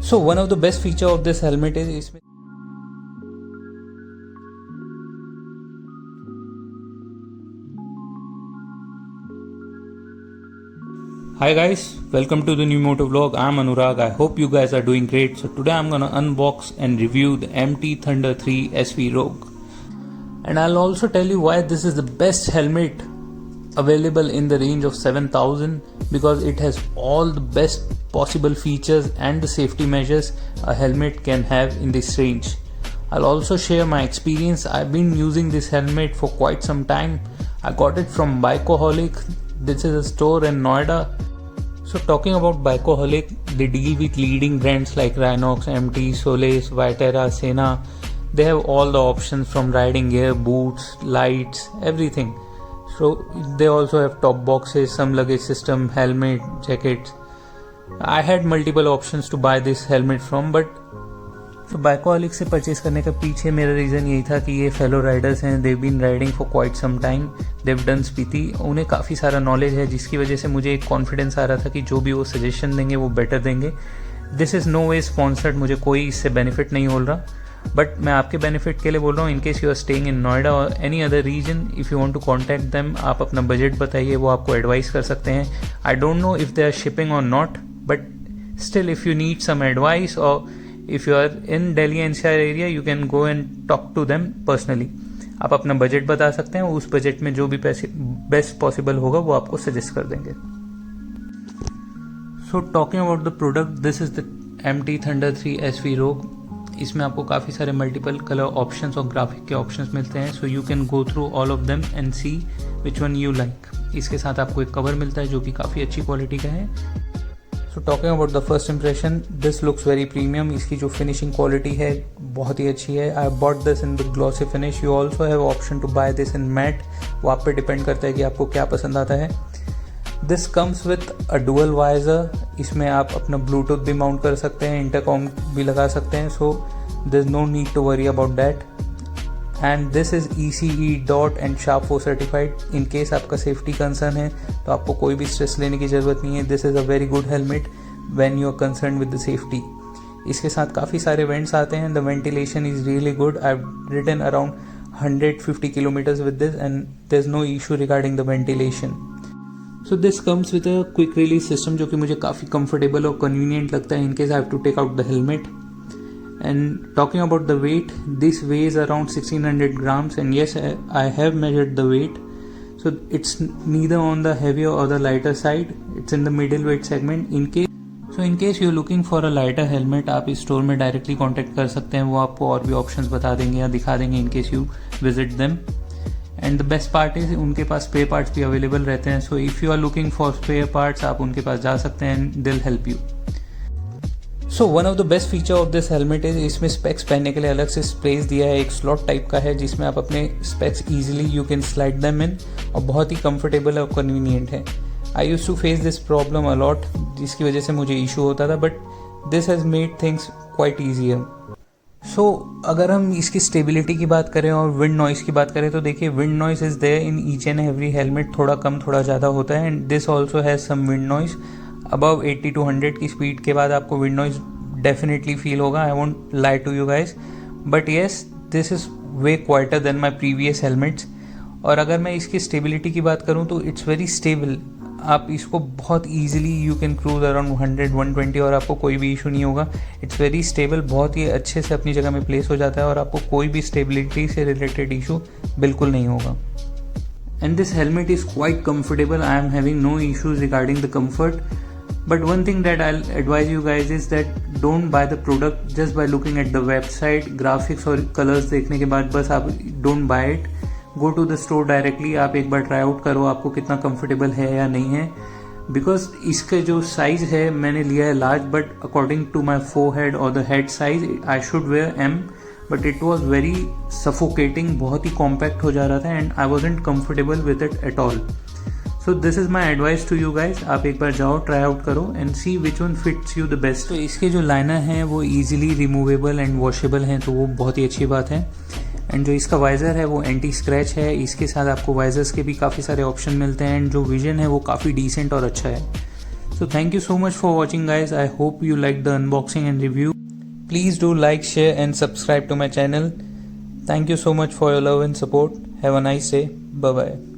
So one of the best feature of this helmet is इसमें Hi guys, welcome to the new moto vlog. I'm Anurag. I hope you guys are doing great. So today I'm gonna unbox and review the MT Thunder 3 SV Rogue, and I'll also tell you why this is the best helmet available in the range of 7,000, because it has all the best possible features and the safety measures a helmet can have in this range. I'll also share my experience. I've been using this helmet for quite some time. I got it from Bikeaholic. This is a store in Noida. So talking about Bikeaholic, they deal with leading brands like Rhinox, MT, Solace, Viterra, Sena. They have all the options from riding gear, boots, lights, everything. So they also have top boxes, some luggage system, helmet, jackets. I had multiple options to buy this helmet from, but Bikeaholic से purchase करने का पीछे मेरा reason यही था कि ये fellow riders हैं, they've been riding for quite some time, they've done Spiti, उन्हें काफ़ी सारा नॉलेज है, जिसकी वजह से मुझे एक कॉन्फिडेंस आ रहा था कि जो भी वो सजेशन देंगे वो बेटर देंगे. This is no way sponsored, मुझे कोई इससे बेनिफिट नहीं हो रहा, बट मैं आपके बेनिफिट के लिए बोल रहा हूँ. In case you are staying in Noida or any other region, if you want to contact them, आप अपना बजट बताइए, वो आपको एडवाइस कर सकते हैं. I don't know if they are shipping or not, but still if you need some advice or if you are in Delhi NCR area, you can go and talk to them personally. आप अपना budget बता सकते हैं, उस budget में जो भी पैसे बेस्ट पॉसिबल होगा वो आपको सजेस्ट कर देंगे. So talking about the product, this is the MT Thunder 3 SV Rogue. इसमें आपको काफ़ी सारे मल्टीपल कलर ऑप्शंस और ग्राफिक के ऑप्शंस मिलते हैं. So you can go through all of them and see which one you like. इसके साथ आपको एक कवर मिलता है जो कि काफ़ी अच्छी क्वालिटी का है. So talking about the first impression, this looks very premium. इसकी जो फिनिशिंग क्वालिटी है बहुत ही अच्छी है. I bought this in the glossy finish. You also have option to buy this in matte. वो आप पे डिपेंड करता है कि आपको क्या पसंद आता है. This comes with a dual visor. इसमें आप अपना ब्लूटूथ भी माउंट कर सकते हैं, इंटरकॉम भी लगा सकते हैं. So there is no need to worry about that. And this is ECE DOT and Sharp 4 certified. In case आपका सेफ्टी कंसर्न है तो आपको कोई भी स्ट्रेस लेने की ज़रूरत नहीं है. This is a very good helmet when you are concern with the safety. इसके साथ काफ़ी सारे वेंट्स आते हैं. The ventilation is really good. I have ridden around 150 kilometres with this and there is no issue regarding the ventilation. So this comes with a quick release system जो कि मुझे काफ़ी कंफर्टेबल और कन्वीनियंट लगता है in case I have to take out the helmet. And talking about the weight, this weighs around 1600 grams, and yes, I have measured the weight. So it's neither on the heavier or the lighter side. It's in the middleweight segment. In case you're looking for a lighter helmet, आप इस store में directly contact कर सकते हैं. वो आपको और भी ऑप्शंस बता देंगे या दिखा देंगे in case you visit them. And the best part is उनके पास स्पेयर पार्ट्स भी अवेलेबल रहते हैं. So if you are looking for spare parts, आप उनके पास जा सकते हैं and they will help you. So one of the best feature of this helmet is इसमें स्पेक्स पहनने के लिए अलग से स्पेस दिया है. एक स्लॉट टाइप का है जिसमें आप अपने specs easily you can slide them in, और बहुत ही कंफर्टेबल और कन्वीनियंट है. I use to face this problem a lot, जिसकी वजह से मुझे इशू होता था, but this has made things quite easier. So अगर हम इसकी स्टेबिलिटी की बात करें और विंड नॉइस की बात करें तो देखिए, wind noise is there in each and every helmet. थोड़ा कम थोड़ा ज़्यादा होता है. And this also has some wind noise. Above 80 to 100 की स्पीड के बाद आपको विंड नॉइज डेफिनेटली फील होगा. I won't lie to you guys, but yes, this is way quieter than my previous helmets. और अगर मैं इसकी स्टेबिलिटी की बात करूँ तो इट्स वेरी स्टेबल. आप इसको बहुत easily you can cruise around 100-120 और आपको कोई भी इशू नहीं होगा. इट्स वेरी स्टेबल, बहुत ही अच्छे से अपनी जगह में प्लेस हो जाता है और आपको कोई भी स्टेबिलिटी से रिलेटेड इशू बिल्कुल नहीं होगा. And this helmet is quite comfortable. I am having no issues regarding the comfort. But one thing that I'll advise you guys is that don't buy the product just by looking at the website, graphics और colors देखने के बाद बस आप don't buy it. Go to the store directly. आप एक बार try out करो आपको कितना comfortable है या नहीं है. Because इसका जो size है मैंने लिया है large, but according to my forehead or the head size I should wear M. But it was very suffocating. बहुत ही compact हो जा रहा था and I wasn't comfortable with it at all. So this is my advice to you guys. आप एक बार जाओ, try out करो and see which one fits you the best. तो इसके जो लाइनर हैं वो ईजिली रिमूवेबल एंड वॉशेबल हैं, तो वो बहुत ही अच्छी बात है. एंड जो इसका वाइज़र है वो एंटी स्क्रैच है. इसके साथ आपको वाइजर्स के भी काफ़ी सारे ऑप्शन मिलते हैं एंड जो विजन है वो काफ़ी डिसेंट और अच्छा है. So thank you so much for watching guys. I hope you liked the unboxing and review. Please do like, share and subscribe to my channel. Thank you so much for your love and support. Have a nice day. Bye bye.